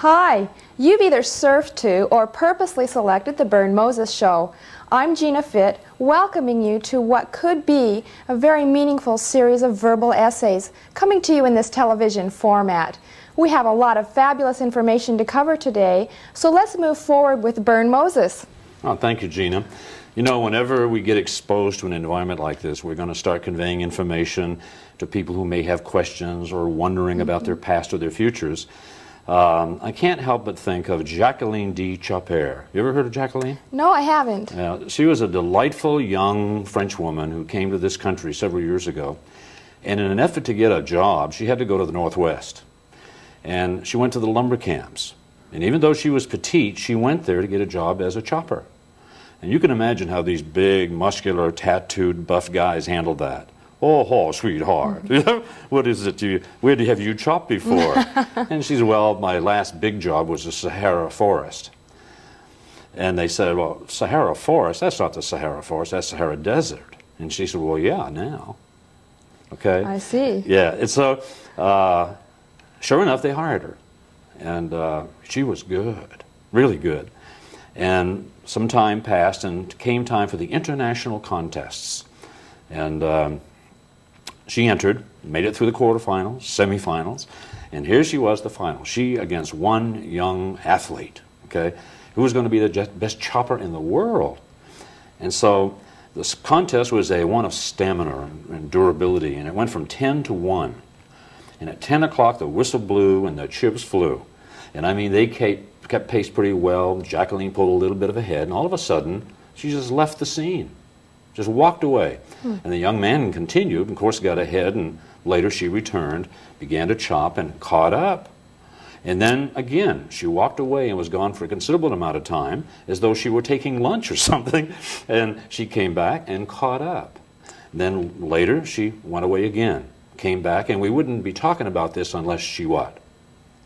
Hi, you've either surfed to or purposely selected the Bern Moses Show. I'm Gina Fitt, welcoming you to what could be a very meaningful series of verbal essays coming to you in this television format. We have a lot of fabulous information to cover today, so let's move forward with Bern Moses. Oh, thank you, Gina. You know, whenever we get exposed to an environment like this, we're going to start conveying information to people who may have questions or wondering about their past or their futures. I can't help but think of Jacqueline D. Chopper. You ever heard of Jacqueline? No, I haven't. She was a delightful young French woman who came to this country several years ago. And in an effort to get a job, she had to go to the Northwest. And she went to the lumber camps. And even though she was petite, she went there to get a job as a chopper. And you can imagine how these big, muscular, tattooed, buff guys handled that. Oh, sweetheart. What is it? Where have you chopped before? And she said, well, my last big job was the Sahara forest. And they said, well, Sahara forest? That's not the Sahara forest, that's Sahara desert. And she said, well, yeah, now. Okay? I see. Yeah, and so, sure enough, they hired her. And she was good, really good. And some time passed, and came time for the international contests. And she entered, made it through the quarterfinals, semifinals, and here she was, the final. She against one young athlete, okay, who was going to be the best chopper in the world. And so this contest was one of stamina and durability, and it went from 10 to 1. And at 10 o'clock, the whistle blew and the chips flew. And I mean, they kept pace pretty well. Jacqueline pulled a little bit of a head, and all of a sudden, she just left the scene. Just walked away. And the young man continued, of course got ahead, and later she returned, began to chop and caught up. And then again, she walked away and was gone for a considerable amount of time, as though she were taking lunch or something, and she came back and caught up. And then later she went away again, came back, and we wouldn't be talking about this unless she what?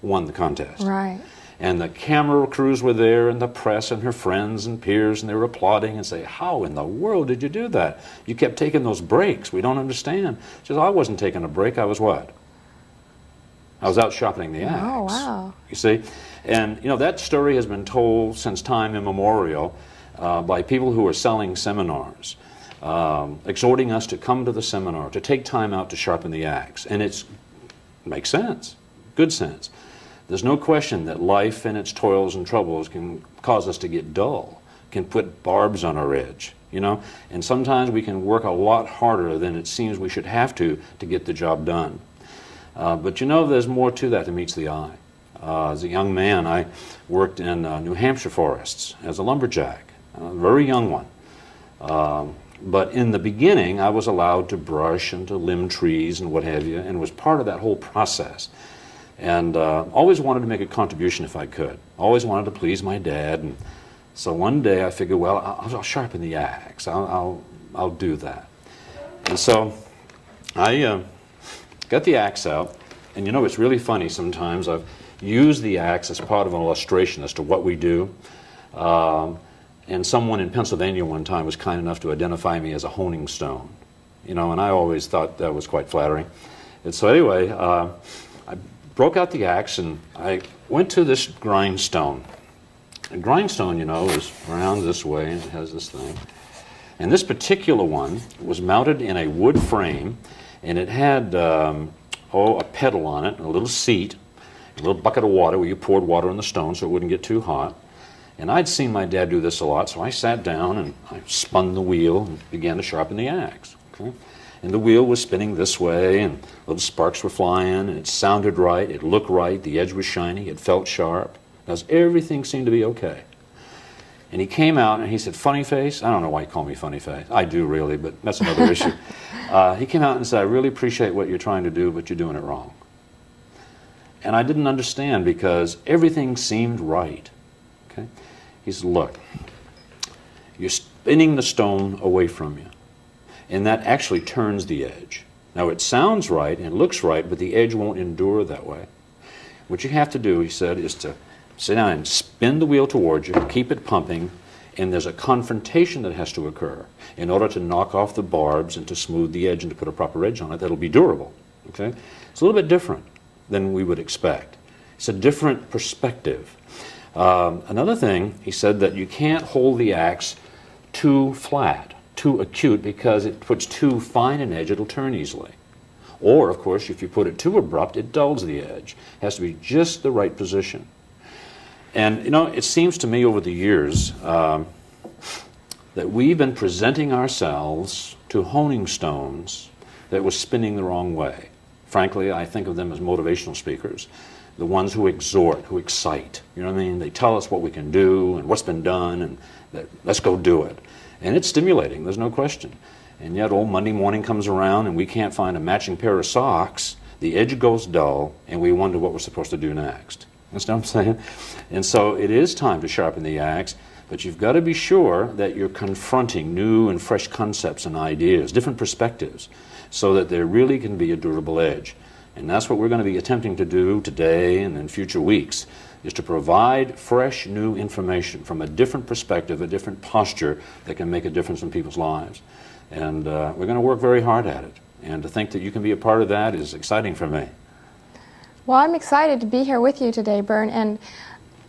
Won the contest. Right. And the camera crews were there, and the press and her friends and peers, and they were applauding and say, how in the world did you do that? You kept taking those breaks. We don't understand. She says, I wasn't taking a break. I was what? I was out sharpening the axe. Oh, wow. You see? And, you know, that story has been told since time immemorial by people who are selling seminars, exhorting us to come to the seminar, to take time out to sharpen the axe. And it makes sense, good sense. There's no question that life and its toils and troubles can cause us to get dull, can put barbs on our edge, you know, and sometimes we can work a lot harder than it seems we should have to get the job done. But you know, there's more to that than meets the eye. As a young man, I worked in New Hampshire forests as a lumberjack, a very young one. But in the beginning, I was allowed to brush and to limb trees and what have you, and was part of that whole process. And always wanted to make a contribution if I could. Always wanted to please my dad. And so one day I figured, well, I'll sharpen the axe. I'll do that. And so I got the axe out. And you know, it's really funny sometimes. I've used the axe as part of an illustration as to what we do. And someone in Pennsylvania one time was kind enough to identify me as a honing stone. You know, and I always thought that was quite flattering. And so anyway, I broke out the axe and I went to this grindstone. A grindstone, you know, is round this way and it has this thing. And this particular one was mounted in a wood frame, and it had a pedal on it, and a little seat, a little bucket of water where you poured water on the stone so it wouldn't get too hot. And I'd seen my dad do this a lot, so I sat down and I spun the wheel and began to sharpen the axe. Okay? And the wheel was spinning this way, and little sparks were flying, and it sounded right, it looked right, the edge was shiny, it felt sharp. Because everything seemed to be okay. And he came out and he said, funny face? I don't know why you call me funny face. I do really, but that's another issue. He came out and said, I really appreciate what you're trying to do, but you're doing it wrong. And I didn't understand because everything seemed right. Okay? He said, look, you're spinning the stone away from you. And that actually turns the edge. Now it sounds right and looks right, but the edge won't endure that way. What you have to do, he said, is to sit down and spin the wheel towards you, keep it pumping, and there's a confrontation that has to occur in order to knock off the barbs and to smooth the edge and to put a proper edge on it that'll be durable. Okay? It's a little bit different than we would expect. It's a different perspective. Another thing, he said that you can't hold the axe too flat, too acute, because it puts too fine an edge, it'll turn easily. Or, of course, if you put it too abrupt, it dulls the edge. It has to be just the right position. And, it seems to me over the years that we've been presenting ourselves to honing stones that were spinning the wrong way. Frankly, I think of them as motivational speakers, the ones who exhort, who excite. You know what I mean? They tell us what we can do and what's been done, and that, let's go do it. And it's stimulating, there's no question. And yet old Monday morning comes around and we can't find a matching pair of socks, the edge goes dull, and we wonder what we're supposed to do next. Understand what I'm saying? And so it is time to sharpen the axe, but you've got to be sure that you're confronting new and fresh concepts and ideas, different perspectives, so that there really can be a durable edge. And that's what we're going to be attempting to do today and in future weeks, is to provide fresh, new information from a different perspective, a different posture that can make a difference in people's lives. And we're going to work very hard at it. And to think that you can be a part of that is exciting for me. Well, I'm excited to be here with you today, Bern. And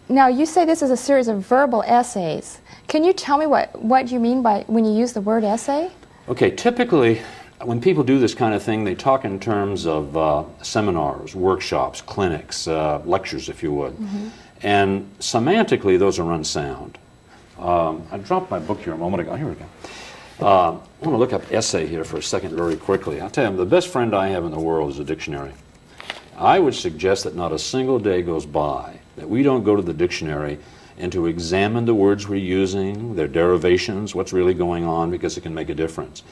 now you say this is a series of verbal essays. Can you tell me what you mean by when you use the word essay? Okay, typically when people do this kind of thing, they talk in terms of seminars, workshops, clinics, lectures, if you would. Mm-hmm. And semantically, those are unsound. I dropped my book here a moment ago. Here we go. I want to look up essay here for a second very quickly. I'll tell you, the best friend I have in the world is a dictionary. I would suggest that not a single day goes by that we don't go to the dictionary and to examine the words we're using, their derivations, what's really going on, because it can make a difference.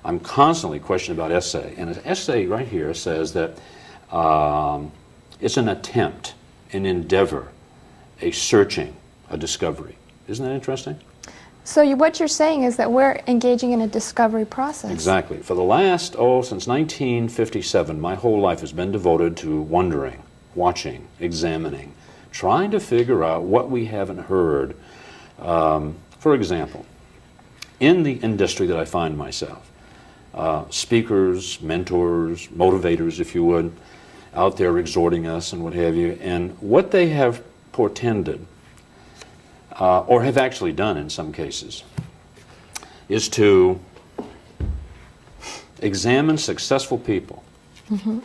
I'm constantly questioning about essay, and an essay right here says that it's an attempt, an endeavor, a searching, a discovery. Isn't that interesting? So what you're saying is that we're engaging in a discovery process. Exactly. For the last, since 1957, my whole life has been devoted to wondering, watching, examining, trying to figure out what we haven't heard. For example, in the industry that I find myself, speakers, mentors, motivators, if you would, out there exhorting us and what have you, and what they have portended, or have actually done in some cases, is to examine successful people, mm-hmm.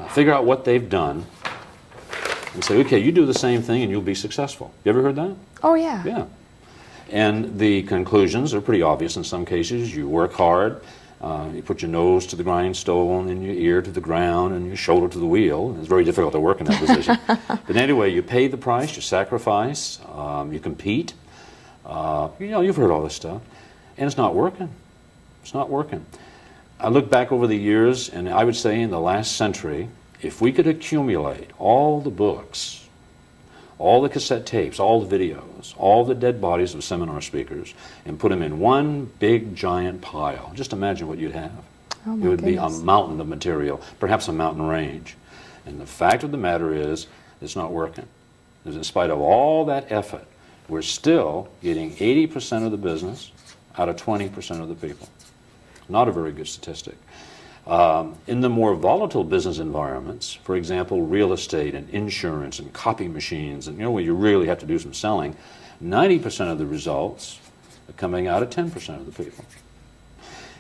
Figure out what they've done, and say, okay, you do the same thing and you'll be successful. You ever heard that? Oh, yeah. Yeah. And the conclusions are pretty obvious in some cases. You work hard, you put your nose to the grindstone and your ear to the ground and your shoulder to the wheel. It's very difficult to work in that position. But anyway, you pay the price, you sacrifice, you compete. You've heard all this stuff. And it's not working. It's not working. I look back over the years, and I would say in the last century, if we could accumulate all the books, all the cassette tapes, all the videos, all the dead bodies of seminar speakers, and put them in one big giant pile, just imagine what you'd have. Oh, it would goodness. be a mountain of material, perhaps a mountain range. And the fact of the matter is, it's not working. Because in spite of all that effort, we're still getting 80% of the business out of 20% of the people. Not a very good statistic. In the more volatile business environments, for example, real estate and insurance and copy machines, and where you really have to do some selling, 90% of the results are coming out of 10% of the people.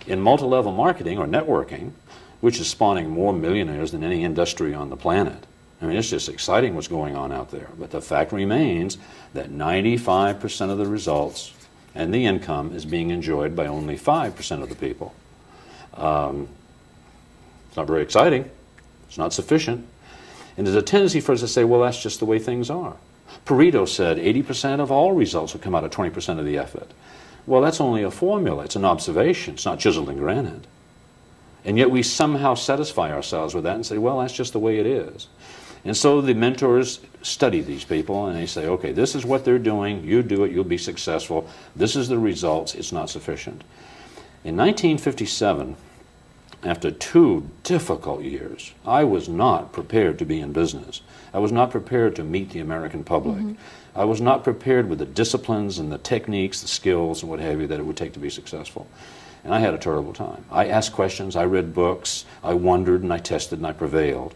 In multi-level marketing or networking, which is spawning more millionaires than any industry on the planet, I mean, it's just exciting what's going on out there. But the fact remains that 95% of the results and the income is being enjoyed by only 5% of the people. It's not very exciting. It's not sufficient. And there's a tendency for us to say, well, that's just the way things are. Pareto said 80% of all results will come out of 20% of the effort. Well, that's only a formula. It's an observation. It's not chiseled in granite. And yet we somehow satisfy ourselves with that and say, well, that's just the way it is. And so the mentors study these people and they say, okay, this is what they're doing. You do it. You'll be successful. This is the results. It's not sufficient. In 1957, after 2 difficult years, I was not prepared to be in business. I was not prepared to meet the American public. Mm-hmm. I was not prepared with the disciplines and the techniques, the skills and what have you that it would take to be successful. And I had a terrible time. I asked questions, I read books, I wondered and I tested and I prevailed.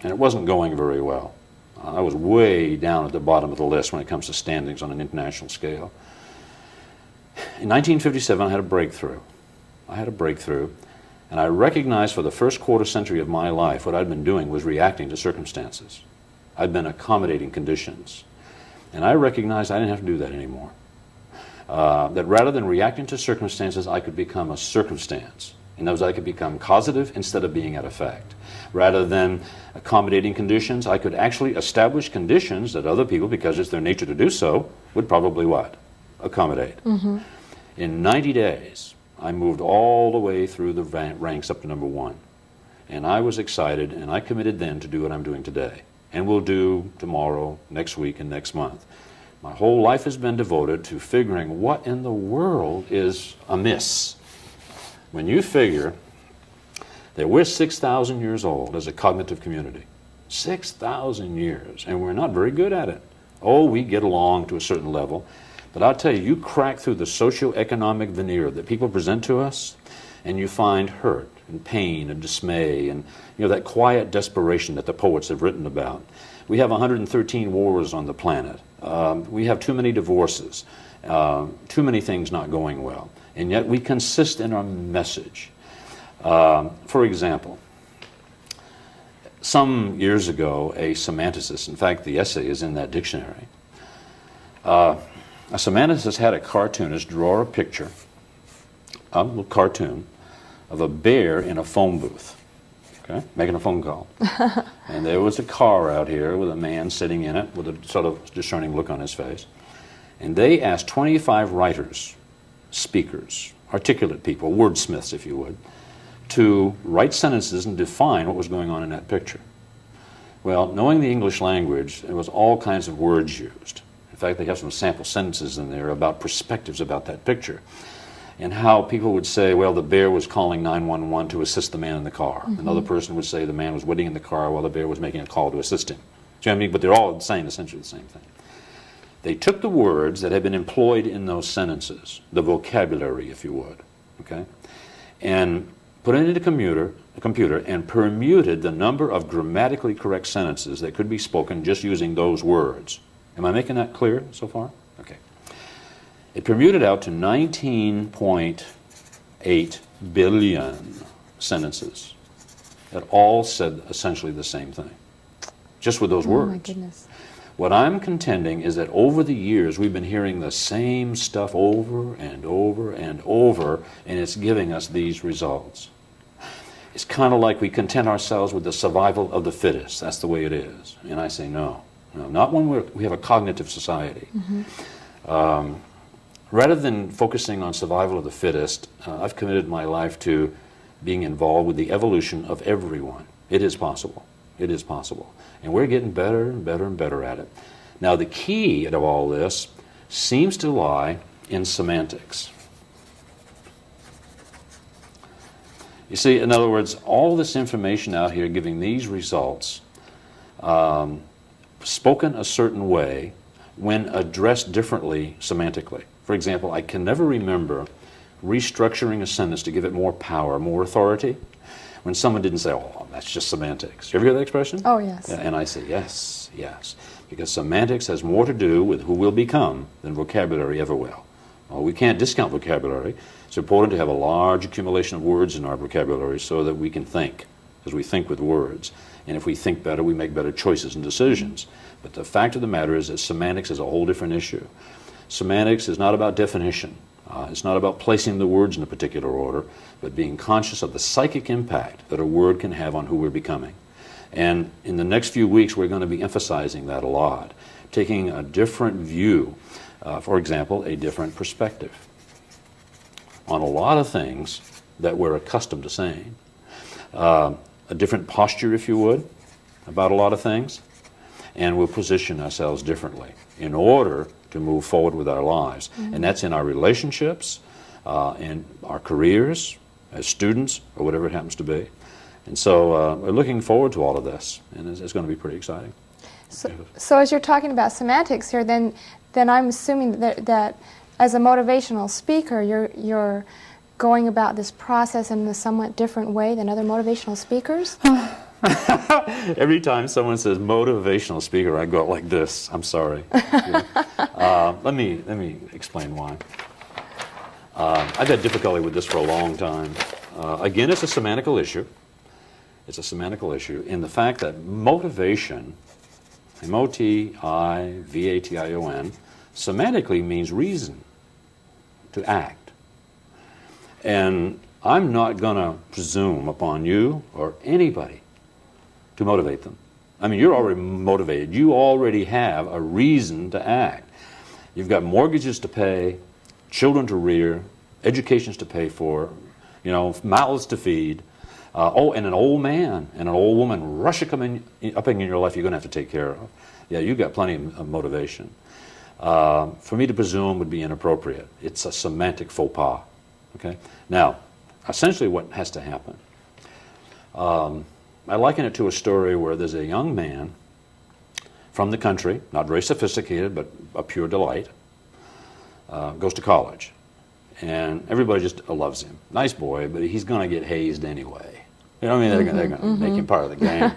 and it wasn't going very well. I was way down at the bottom of the list when it comes to standings on an international scale. In 1957, I had a breakthrough. And I recognized for the first quarter century of my life what I'd been doing was reacting to circumstances. I'd been accommodating conditions. And I recognized I didn't have to do that anymore. That rather than reacting to circumstances, I could become a circumstance. In other words, I could become causative instead of being at effect. Rather than accommodating conditions, I could actually establish conditions that other people, because it's their nature to do so, would probably what? Accommodate. Mm-hmm. In 90 days, I moved all the way through the ranks up to number 1. And I was excited, and I committed then to do what I'm doing today. And will do tomorrow, next week, and next month. My whole life has been devoted to figuring what in the world is amiss. When you figure that we're 6,000 years old as a cognitive community, 6,000 years, and we're not very good at it. Oh, we get along to a certain level, but I'll tell you, you crack through the socioeconomic veneer that people present to us, and you find hurt and pain and dismay and that quiet desperation that the poets have written about. We have 113 wars on the planet. We have too many divorces, too many things not going well, and yet we consist in our message. For example, some years ago, a semanticist, in fact the essay is in that dictionary, a semanticist had a cartoonist draw a picture, a little cartoon, of a bear in a phone booth, okay, making a phone call. And there was a car out here with a man sitting in it with a sort of discerning look on his face. And they asked 25 writers, speakers, articulate people, wordsmiths if you would, to write sentences and define what was going on in that picture. Well, knowing the English language, there was all kinds of words used. In fact, they have some sample sentences in there about perspectives about that picture. And how people would say, well, the bear was calling 911 to assist the man in the car. Mm-hmm. Another person would say the man was waiting in the car while the bear was making a call to assist him. Do you know what I mean? But they're all saying essentially the same thing. They took the words that had been employed in those sentences, the vocabulary, if you would, okay, and put it into a computer and permuted the number of grammatically correct sentences that could be spoken just using those words. Am I making that clear so far? Okay. It permuted out to 19.8 billion sentences that all said essentially the same thing, just with those words. Oh my goodness. What I'm contending is that over the years we've been hearing the same stuff over and over and over, and it's giving us these results. It's kind of like we content ourselves with the survival of the fittest. That's the way it is. And I say no, not when we have a cognitive society. Mm-hmm. Rather than focusing on survival of the fittest, I've committed my life to being involved with the evolution of everyone. It is possible. It is possible. And we're getting better and better and better at it. Now, the key to all this seems to lie in semantics. You see, in other words, all this information out here giving these results, spoken a certain way when addressed differently semantically. For example, I can never remember restructuring a sentence to give it more power, more authority, when someone didn't say, oh, that's just semantics. You ever hear that expression? Oh, yes. Yeah, and I say, yes, yes, because semantics has more to do with who we'll become than vocabulary ever will. Well, we can't discount vocabulary. It's important to have a large accumulation of words in our vocabulary so that we can think, because we think with words. And if we think better, we make better choices and decisions. But the fact of the matter is that semantics is a whole different issue. Semantics is not about definition. It's not about placing the words in a particular order, but being conscious of the psychic impact that a word can have on who we're becoming. And in the next few weeks, we're going to be emphasizing that a lot, taking a different view, for example, a different perspective on a lot of things that we're accustomed to saying. A different posture, if you would, about a lot of things, and we'll position ourselves differently in order to move forward with our lives. Mm-hmm. And that's in our relationships, in our careers, as students, or whatever it happens to be. And so we're looking forward to all of this, and it's going to be pretty exciting. So as you're talking about semantics here, then I'm assuming that as a motivational speaker, you're going about this process in a somewhat different way than other motivational speakers? Every time someone says motivational speaker, I go like this. I'm sorry. Let me explain why. I've had difficulty with this for a long time. Again, it's a semantical issue. It's a semantical issue in the fact that motivation, M-O-T-I-V-A-T-I-O-N, semantically means reason, to act. And I'm not going to presume upon you or anybody to motivate them. I mean, you're already motivated. You already have a reason to act. You've got mortgages to pay, children to rear, educations to pay for, mouths to feed. And an old man and an old woman rushing up in your life you're going to have to take care of. Yeah, you've got plenty of motivation. For me to presume would be inappropriate. It's a semantic faux pas. Okay? Now, essentially what has to happen. I liken it to a story where there's a young man from the country, not very sophisticated, but a pure delight, goes to college. And everybody just loves him. Nice boy, but he's going to get hazed anyway. You know what I mean? They're going to make him part of the game.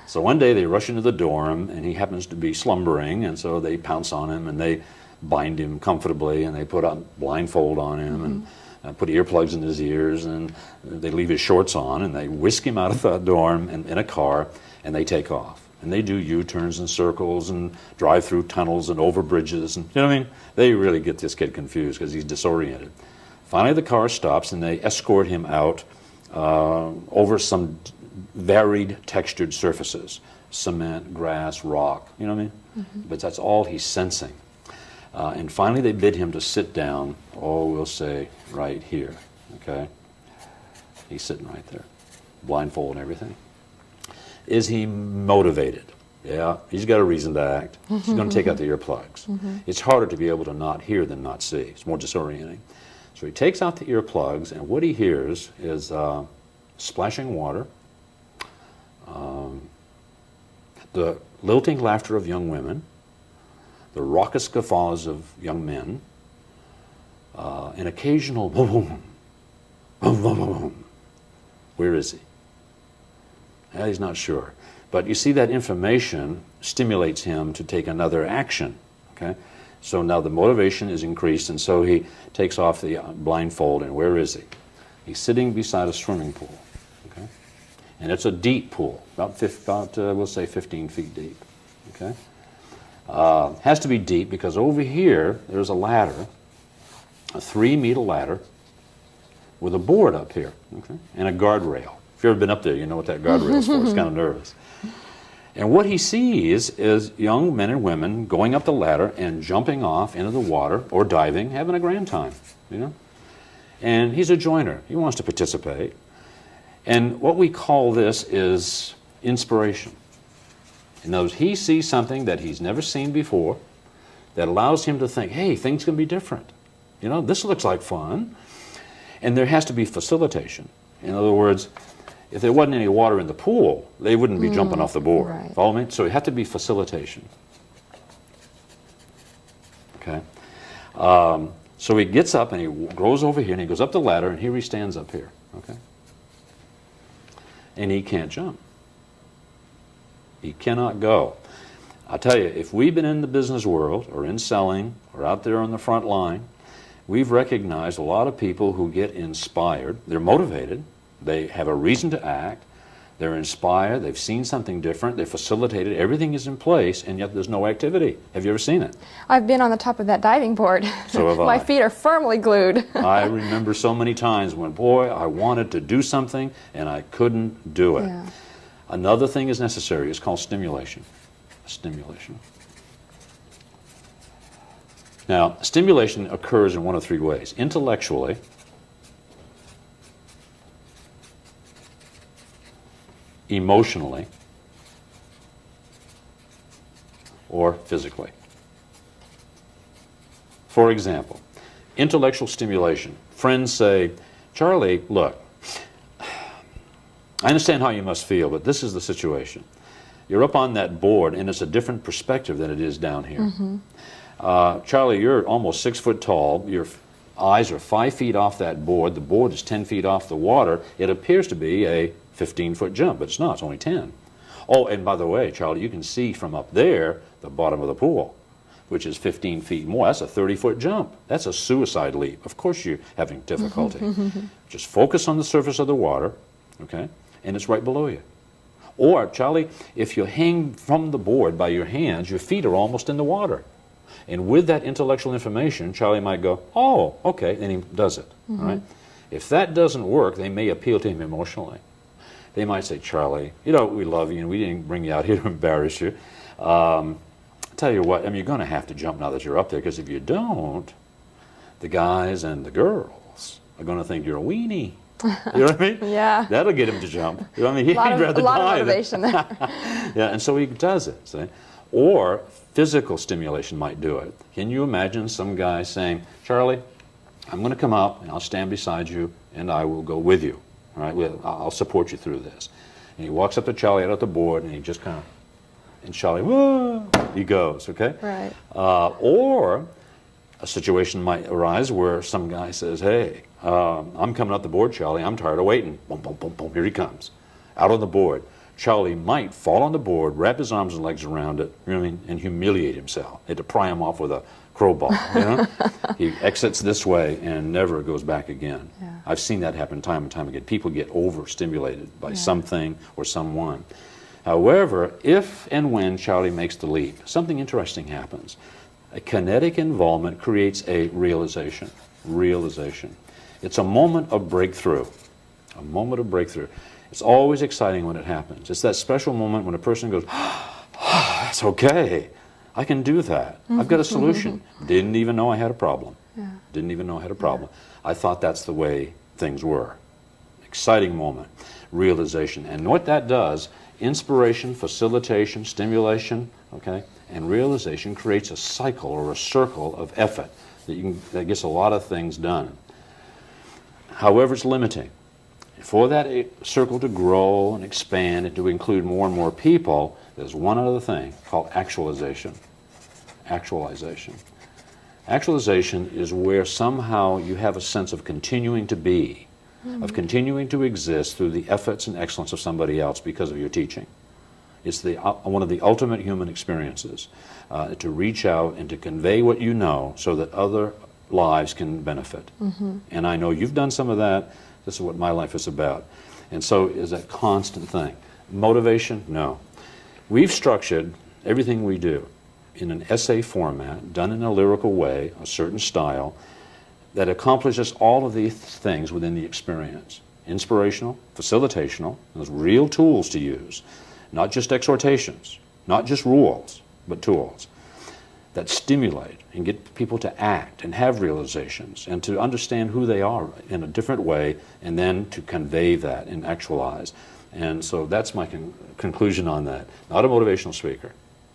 So one day they rush into the dorm, and he happens to be slumbering, and so they pounce on him, and they bind him comfortably, and they put a blindfold on him, and put earplugs in his ears, and they leave his shorts on, and they whisk him out of the dorm in a car, and they take off. And they do U-turns and circles and drive through tunnels and over bridges. And, you know what I mean? They really get this kid confused because he's disoriented. Finally, the car stops, and they escort him out over some varied textured surfaces. Cement, grass, rock, you know what I mean? But that's all he's sensing. And finally, they bid him to sit down, we'll say right here, okay? He's sitting right there, blindfold and everything. Is he motivated? Yeah, he's got a reason to act. He's going to take out the earplugs. It's harder to be able to not hear than not see. It's more disorienting. So he takes out the earplugs, and what he hears is splashing water, the lilting laughter of young women, the raucous guffaws of young men, an occasional boom, boom, boom, boom, boom. Where is he? He's not sure. But you see, that information stimulates him to take another action. Okay? So now the motivation is increased, and so he takes off the blindfold, and where is he? He's sitting beside a swimming pool. Okay? And it's a deep pool, about we'll say 15 feet deep. Okay? Has to be deep because over here there's a ladder, a 3-meter ladder with a board up here, okay, and a guardrail. If you've ever been up there, you know what that guardrail is for. It's kind of nervous. And what he sees is young men and women going up the ladder and jumping off into the water or diving, having a grand time, you know. And he's a joiner. He wants to participate. And what we call this is inspiration. In other words, he sees something that he's never seen before that allows him to think, hey, things can be different. You know, this looks like fun. And there has to be facilitation. In other words, if there wasn't any water in the pool, they wouldn't be jumping off the board. Right. Follow me? So it had to be facilitation. Okay? So he gets up and he goes over here and he goes up the ladder, and here he stands up here. Okay? And he can't jump. He cannot go. I'll tell you, if we've been in the business world or in selling or out there on the front line, we've recognized a lot of people who get inspired. They're motivated. They have a reason to act. They're inspired. They've seen something different. They're facilitated. Everything is in place, and yet there's no activity. Have you ever seen it? I've been on the top of that diving board. So have My I. feet are firmly glued. I remember so many times when, boy, I wanted to do something, and I couldn't do it. Yeah. Another thing is necessary. It's called stimulation. Stimulation. Now, stimulation occurs in one of three ways. Intellectually, emotionally, or physically. For example, intellectual stimulation. Friends say, Charlie, look, I understand how you must feel, but this is the situation. You're up on that board, and it's a different perspective than it is down here. Charlie, you're almost 6 foot tall. You're eyes are 5 feet off that board, the board is 10 feet off the water, it appears to be a 15-foot jump, but it's not, it's only 10. Oh, and by the way, Charlie, you can see from up there the bottom of the pool, which is 15 feet more. That's a 30-foot jump. That's a suicide leap. Of course you're having difficulty. Just focus on the surface of the water, okay, and it's right below you. Or, Charlie, if you hang from the board by your hands, your feet are almost in the water. And with that intellectual information, Charlie might go, oh, okay, and he does it, all right? If that doesn't work, they may appeal to him emotionally. They might say, Charlie, you know, we love you, and we didn't bring you out here to embarrass you. Tell you what, I mean, you're going to have to jump now that you're up there, because if you don't, the guys and the girls are going to think you're a weenie. You know what I mean? Yeah. That'll get him to jump. You know what I mean? He'd rather die. A lot of motivation there. Yeah, and so he does it, see? Or physical stimulation might do it. Can you imagine some guy saying, Charlie, I'm going to come up, and I'll stand beside you, and I will go with you. All right? I'll support you through this. And he walks up to Charlie out at the board, and he just kind of, and Charlie, whoa, he goes, okay? Right. Or a situation might arise where some guy says, hey, I'm coming up the board, Charlie. I'm tired of waiting. Boom, boom, boom, boom. Here he comes. Out on the board. Charlie might fall on the board, wrap his arms and legs around it, you know what I mean, and humiliate himself. They had to pry him off with a crowbar, you know? He exits this way and never goes back again. Yeah. I've seen that happen time and time again. People get overstimulated by something or someone. However, if and when Charlie makes the leap, something interesting happens. A kinetic involvement creates a realization. Realization. It's a moment of breakthrough. A moment of breakthrough. It's always exciting when it happens. It's that special moment when a person goes, that's okay. I can do that. I've got a solution. Didn't even know I had a problem. Yeah. Didn't even know I had a problem. I thought that's the way things were. Exciting moment. Realization. And what that does, inspiration, facilitation, stimulation, okay, and realization creates a cycle or a circle of effort that gets a lot of things done. However, it's limiting. For that circle to grow and expand and to include more and more people, there's one other thing called actualization. Actualization. Actualization is where somehow you have a sense of continuing to be, of continuing to exist through the efforts and excellence of somebody else because of your teaching. It's one of the ultimate human experiences, to reach out and to convey what you know so that other lives can benefit. And I know you've done some of that. This is what my life is about. And so is that constant thing. Motivation? No. We've structured everything we do in an essay format, done in a lyrical way, a certain style, that accomplishes all of these things within the experience. Inspirational, facilitational, those real tools to use. Not just exhortations, not just rules, but tools that stimulate and get people to act and have realizations and to understand who they are in a different way and then to convey that and actualize. And so that's my conclusion on that. Not a motivational speaker,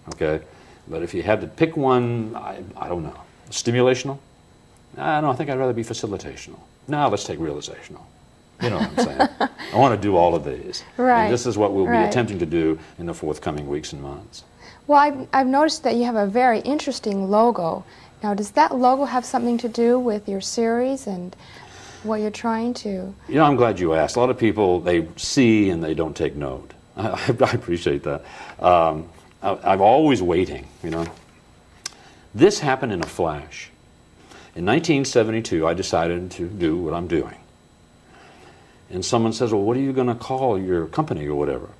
okay? But if you had to pick one, I don't know. Stimulational? I think I'd rather be facilitational. No, let's take realizational. You know what I'm saying? I want to do all of these. Right. And this is what we'll be attempting to do in the forthcoming weeks and months. Well, I've noticed that you have a very interesting logo. Now, does that logo have something to do with your series and what you're trying to... You know, I'm glad you asked. A lot of people, they see and they don't take note. I appreciate that. I'm always waiting, you know. This happened in a flash. In 1972, I decided to do what I'm doing. And someone says, well, what are you going to call your company or whatever?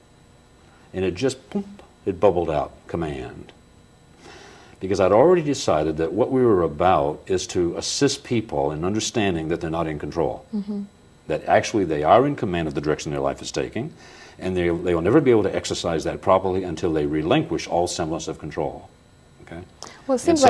And it just, boom, it bubbled out, command. Because I'd already decided that what we were about is to assist people in understanding that they're not in control. That actually they are in command of the direction their life is taking, and they will never be able to exercise that properly until they relinquish all semblance of control. Okay? Well, it seems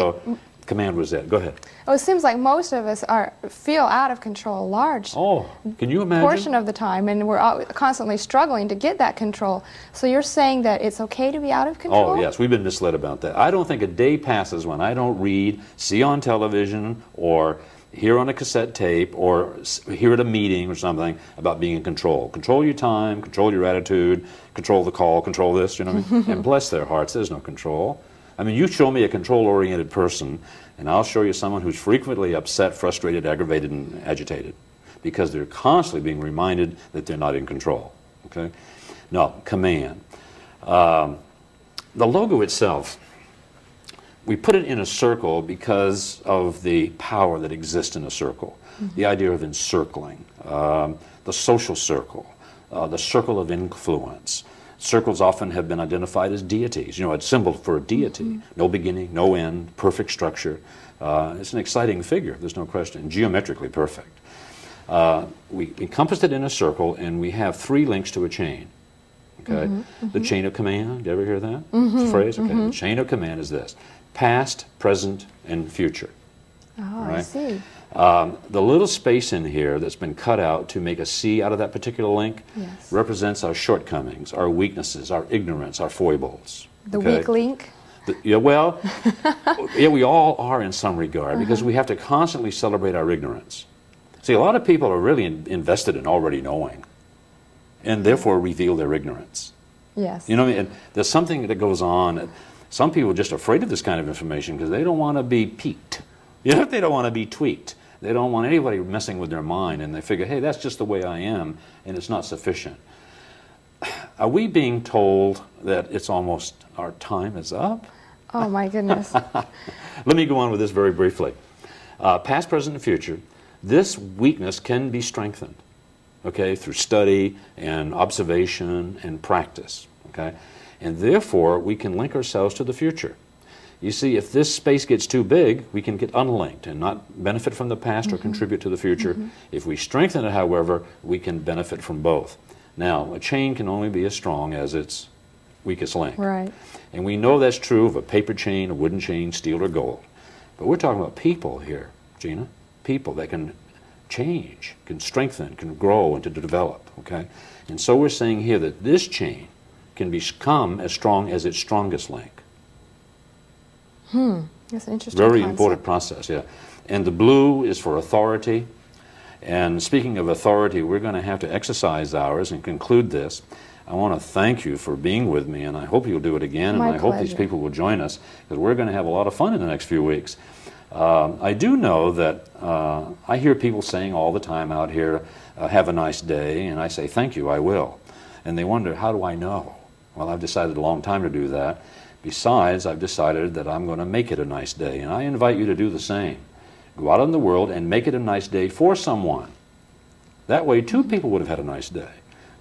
command was it. Go ahead. Oh, it seems like most of us feel out of control a large can you imagine? portion of the time, and we're constantly struggling to get that control. So you're saying that it's okay to be out of control? Oh, yes. We've been misled about that. I don't think a day passes when I don't read, see on television, or hear on a cassette tape, or hear at a meeting or something about being in control. Control your time, control your attitude, control the call, control this, you know what I mean? And bless their hearts, there's no control. I mean, you show me a control-oriented person, and I'll show you someone who's frequently upset, frustrated, aggravated, and agitated because they're constantly being reminded that they're not in control. Okay? No, command. The logo itself, we put it in a circle because of the power that exists in a circle. The idea of encircling, the social circle, the circle of influence. Circles often have been identified as deities, a symbol for a deity. No beginning, no end, perfect structure. It's an exciting figure, there's no question, geometrically perfect. We encompassed it in a circle, and we have 3 links to a chain. Okay? The chain of command, you ever hear that phrase? Okay, the chain of command is this: past, present, and future. Oh, right? I see. The little space in here that's been cut out to make a C out of that particular link represents our shortcomings, our weaknesses, our ignorance, our foibles. The weak link? Yeah, well, yeah, we all are in some regard because we have to constantly celebrate our ignorance. See, a lot of people are really invested in already knowing and therefore reveal their ignorance. Yes. You know what I mean? And there's something that goes on. Some people are just afraid of this kind of information because they don't want to be peaked. They don't want to be tweaked. They don't want anybody messing with their mind, and they figure, hey, that's just the way I am, and it's not sufficient. Are we being told that it's almost our time is up? Oh, my goodness. Let me go on with this very briefly. Past, present, and future. This weakness can be strengthened, okay, through study and observation and practice, okay? And therefore, we can link ourselves to the future. You see, if this space gets too big, we can get unlinked and not benefit from the past or contribute to the future. If we strengthen it, however, we can benefit from both. Now, a chain can only be as strong as its weakest link. Right. And we know that's true of a paper chain, a wooden chain, steel or gold. But we're talking about people here, Gina. People that can change, can strengthen, can grow, and to develop, okay? And so we're saying here that this chain can become as strong as its strongest link. That's an interesting Very concept. important process, yeah. And the blue is for authority. And speaking of authority, we're going to have to exercise ours and conclude this. I want to thank you for being with me, and I hope you'll do it again, and My I hope these pleasure. people will join us, because we're going to have a lot of fun in the next few weeks. I do know that I hear people saying all the time out here, have a nice day, and I say, thank you, I will. And they wonder, how do I know? Well, I've decided a long time to do that. Besides, I've decided that I'm going to make it a nice day, and I invite you to do the same. Go out in the world and make it a nice day for someone. That way, 2 people would have had a nice day.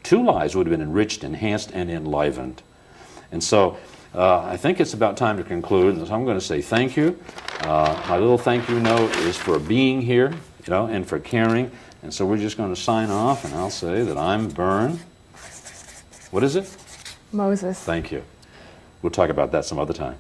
2 lives would have been enriched, enhanced, and enlivened. And so, I think it's about time to conclude, and so I'm going to say thank you. My little thank you note is for being here, and for caring. And so we're just going to sign off, and I'll say that I'm Bern. What is it? Moses. Thank you. We'll talk about that some other time.